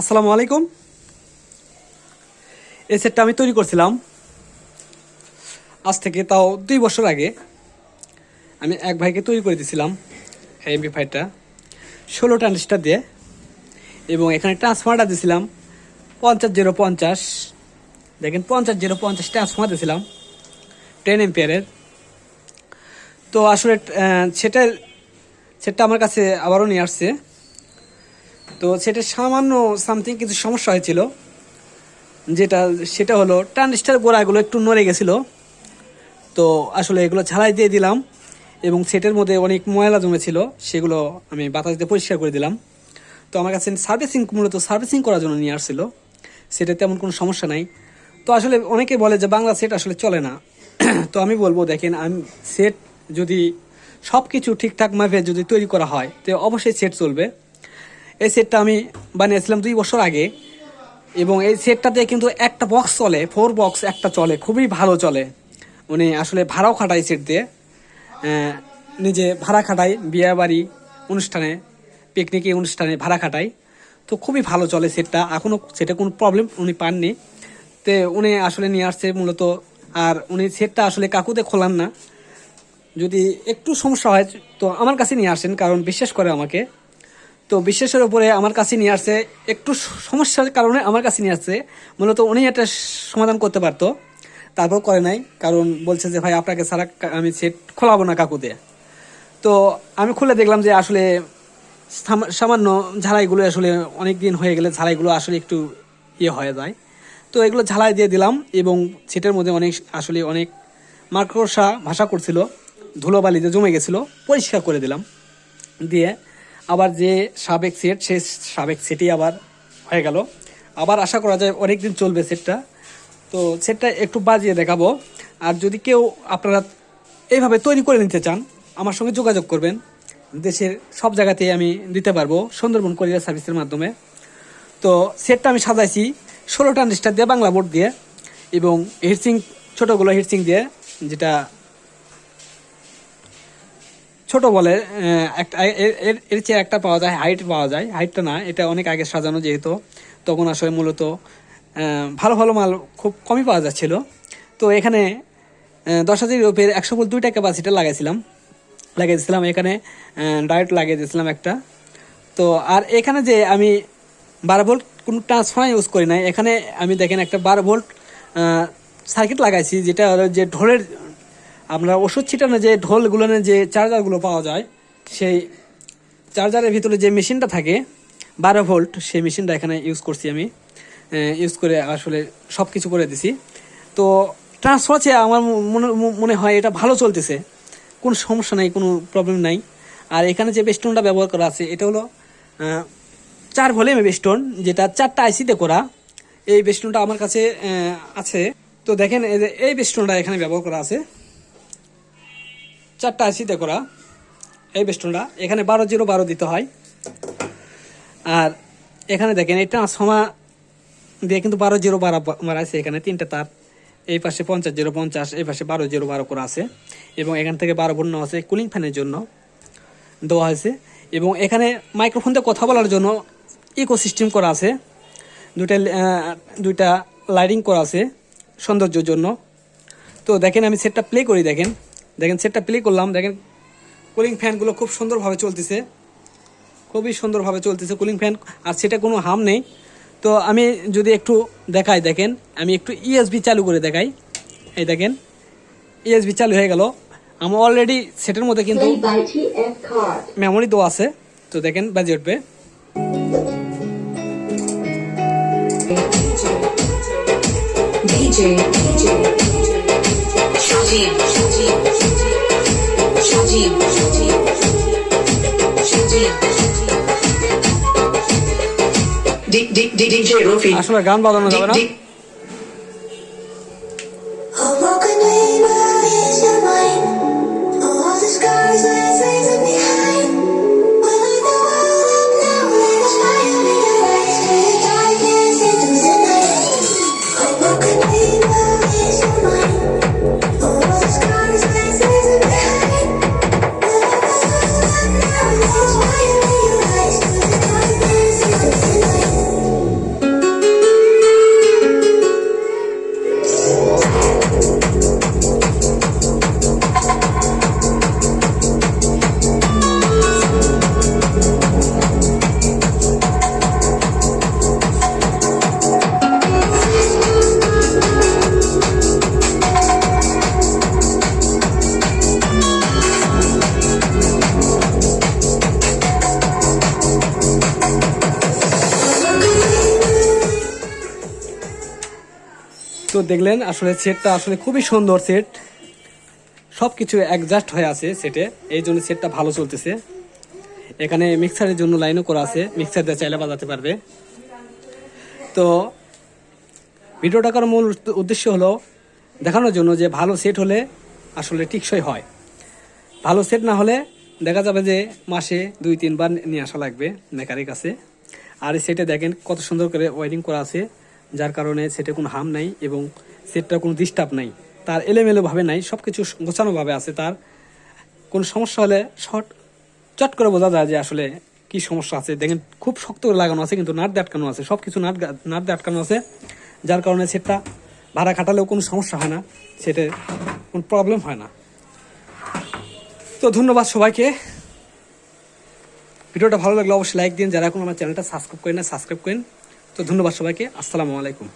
আসসালামু আলাইকুম। এই সেটটা আমি তৈরি করছিলাম আজ থেকে তাও 2 বছর আগে। আমি এক ভাইকে তৈরি করে দিয়েছিলাম এই এমপ্লিফায়ারটা 16 ট্রানজিস্টার দিয়ে, এবং এখানে ট্রান্সফর্মারটা দিয়েছিলাম 50-050। দেখেন 50-050 ট্রান্সফর্মার দিয়েছিলাম 10 এম্পিয়ারের। তো আসলে সেটা আমার কাছে আবারও নিয়ে আসছে। তো সেটা সামান্য সামথিং কিছু সমস্যা হয়েছিল, সেটা হলো ট্রানজিস্টার গোড়াগুলো একটু নড়ে গেছিলো। তো আসলে এগুলো ঝালাই দিয়ে দিলাম, এবং সেটের মধ্যে অনেক ময়লা জমেছিল, সেগুলো আমি বাতাস দিয়ে পরিষ্কার করে দিলাম। তো আমার কাছে মূলত সার্ভিসিং করার জন্য নিয়ে আসছিল। সেটা তেমন কোনো সমস্যা নাই। তো আসলে অনেকে বলে যে বাংলা সেট আসলে চলে না। তো আমি বলবো, দেখেন, সেট যদি সব কিছু ঠিকঠাক ভাবে যদি তৈরি করা হয় তো অবশ্যই সেট চলবে। এই সেটটা আমি বানিয়েছিলাম 2 বছর আগে, এবং এই সেটটাতে কিন্তু একটা বক্স চলে, 4 বক্স একটা চলে, খুবই ভালো চলে। উনি আসলে ভাড়াও খাটায় সেট দিয়ে, নিজে ভাড়া খাটায়, বিয়ে বাড়ি অনুষ্ঠানে, পিকনিকে অনুষ্ঠানে ভাড়া খাটায়। তো খুবই ভালো চলে সেটটা, এখনও সেটা কোনো প্রবলেম উনি পাননি। তো উনি আসলে নিয়ে আসছে মূলত। আর উনি সেটটা আসলে কাকুতে খোলান না, যদি একটু সমস্যা হয় তো আমার কাছে নিয়ে আসেন, কারণ বিশ্বাস করে আমাকে। তো বিশ্বাসের উপরে আমার কাছে নিয়ে আসছে, একটু সমস্যার কারণে আমার কাছে নিয়ে আসছে। মূলত উনি এটা সমাধান করতে পারতো, তারপর করে নাই, কারণ বলছে যে ভাই আপনাকে ছাড়া আমি সেট খোলাবো না কাকুতে। তো আমি খুলে দেখলাম যে আসলে সামান্য ঝালাইগুলো আসলে অনেক দিন হয়ে গেলে ঝালাইগুলো আসলে একটু হয়ে যায়। তো এগুলো ঝালাই দিয়ে দিলাম, এবং সেটার মধ্যে অনেক মাকড়সা ভাষা করছিল, ধুলোবালিতে জমে গেছিলো, পরিষ্কার করে দিলাম। দিয়ে আবার যে সাবেক সেট, সে সাবেক সেটই আবার হয়ে গেল। আবার আশা করা যায় অনেক দিন চলবে সেটটা। তো সেটটা একটু বাজিয়ে দেখাবো। আর যদি কেউ আপনারা এইভাবে তৈরি করে নিতে চান, আমার সঙ্গে যোগাযোগ করবেন। দেশের সব জায়গাতেই আমি দিতে পারবো সুন্দরবন কোরিয়ার সার্ভিসের মাধ্যমে। তো সেটটা আমি সাজাইছি 16 ট্রানজিস্টার দিয়ে, বাংলা বোর্ড দিয়ে, এবং হিটসিং, ছোটোগুলো হিটসিং দিয়ে, যেটা ছোট বলে একটা, এর চেয়ে একটা পাওয়া যায়, হাইট পাওয়া যায়। হাইটটা না, এটা অনেক আগে সাজানো, যেহেতু তখন আসলে মূলত ভালো ভালো মাল খুব কমই পাওয়া যাচ্ছিল। তো এখানে 10,000 ইউরোপের 100 ভোল্ট 2টা ক্যাপাসিটার লাগিয়েছিলাম। এখানে ডায়োড লাগিয়ে দিয়েছিলাম একটা। তো আর এখানে যে আমি 12 ভোল্ট কোনো ট্রান্সফর্মার ইউজ করি নাই। এখানে আমি দেখেন একটা 12 ভোল্ট সার্কিট লাগাইছি, যেটা যে ঢোলের, আমরা ওষুধ ছিটানো যে ঢোলগুলোর যে চার্জারগুলো পাওয়া যায়, সেই চার্জারের ভিতরে যে মেশিনটা থাকে 12 ভোল্ট, সেই মেশিনটা এখানে ইউজ করছি আমি। ইউজ করে আসলে সব কিছু করে দিছি। তো ট্রান্সফার চেয়ে আমার মনে হয় এটা ভালো চলতেছে, কোনো সমস্যা নাই, কোনো প্রবলেম নাই। আর এখানে যে বেস্টনটা ব্যবহার করা আছে, এটা হলো 4 ভলিউমের বেস্টন, যেটা 4টা আইসিতে করা। এই বেস্টনটা আমার কাছে আছে। তো দেখেন এই বেস্টনটা এখানে ব্যবহার করা আছে, 4টা আইসিতে করা এই বেস্টনটা। এখানে 12-0-12 দিতে হয়। আর এখানে দেখেন এই ট্রান্সফর্মার দিয়ে কিন্তু 12-0-12 মারা আছে। এখানে 3টে তার, এই পাশে 50-0-50, এই পাশে 12-0-12 করা আছে, এবং এখান থেকে 12 ভোল্ট নেওয়া আছে কুলিং ফ্যানের জন্য দেওয়া হয়েছে। এবং এখানে মাইক্রোফোন দিয়ে কথা বলার জন্য ইকো সিস্টেম করা আছে, দুইটা লাইটিং করা আছে সৌন্দর্যের জন্য। তো দেখেন আমি সেটটা প্লে করি, দেখেন সেটটা প্লে করলাম। দেখেন কুলিং ফ্যানগুলো খুব সুন্দরভাবে চলতেছে, খুবই সুন্দরভাবে চলতেছে কুলিং ফ্যান, আর সেটা কোনো হার্ম নেই। তো আমি যদি একটু দেখাই, দেখেন আমি একটু ইএসবি চালু করে দেখাই। এই দেখেন ইএসবি চালু হয়ে গেল। আমার অলরেডি সেটের মধ্যে কিন্তু মেমোরি দেওয়া আছে। তো দেখেন বাজে উঠবে। আসলে গান বাজানো যাবে না। তো দেখলেন আসলে সেটটা আসলে খুবই সুন্দর সেট, সব কিছু অ্যাডজাস্ট হয়ে আছে সেটে, এই জন্য সেটটা ভালো চলতেছে। এখানে মিক্সারের জন্য লাইনও করা আছে, মিক্সার দিয়ে চাইলে বাজাতে পারবে। তো ভিডিওটা করার মূল উদ্দেশ্য হলো দেখানোর জন্য যে ভালো সেট হলে আসলে টিকসই হয়, ভালো সেট না হলে দেখা যাবে যে মাসে 2-3 বার নিয়ে আসা লাগবে মেকারের কাছে। আর এই সেটে দেখেন কত সুন্দর করে ওয়ারিং করা আছে, যার কারণে সেটে কোনো হাম নাই এবং সেটটা কোনো ডিস্টার্ব নাই, তার এলোমেলোভাবে নাই, সব কিছু গোছানোভাবে আছে। তার কোনো সমস্যা হলে চট করে বোঝা যায় যে আসলে কি সমস্যা আছে। দেখেন খুব শক্ত করে লাগানো আছে, কিন্তু নাট দিয়ে আটকানো আছে, সব কিছু নাট দিয়ে আটকানো আছে, যার কারণে সেটটা ভাড়া খাটালেও কোনো সমস্যা হয় না, সেটে কোনো প্রবলেম হয় না। তো ধন্যবাদ সবাইকে, ভিডিওটা ভালো লাগলে অবশ্যই লাইক দিন, যারা এখন আমার চ্যানেলটা সাবস্ক্রাইব করেন না সাবস্ক্রাইব করেন। তো ধন্যবাদ সবাইকে, আসসালামু আলাইকুম।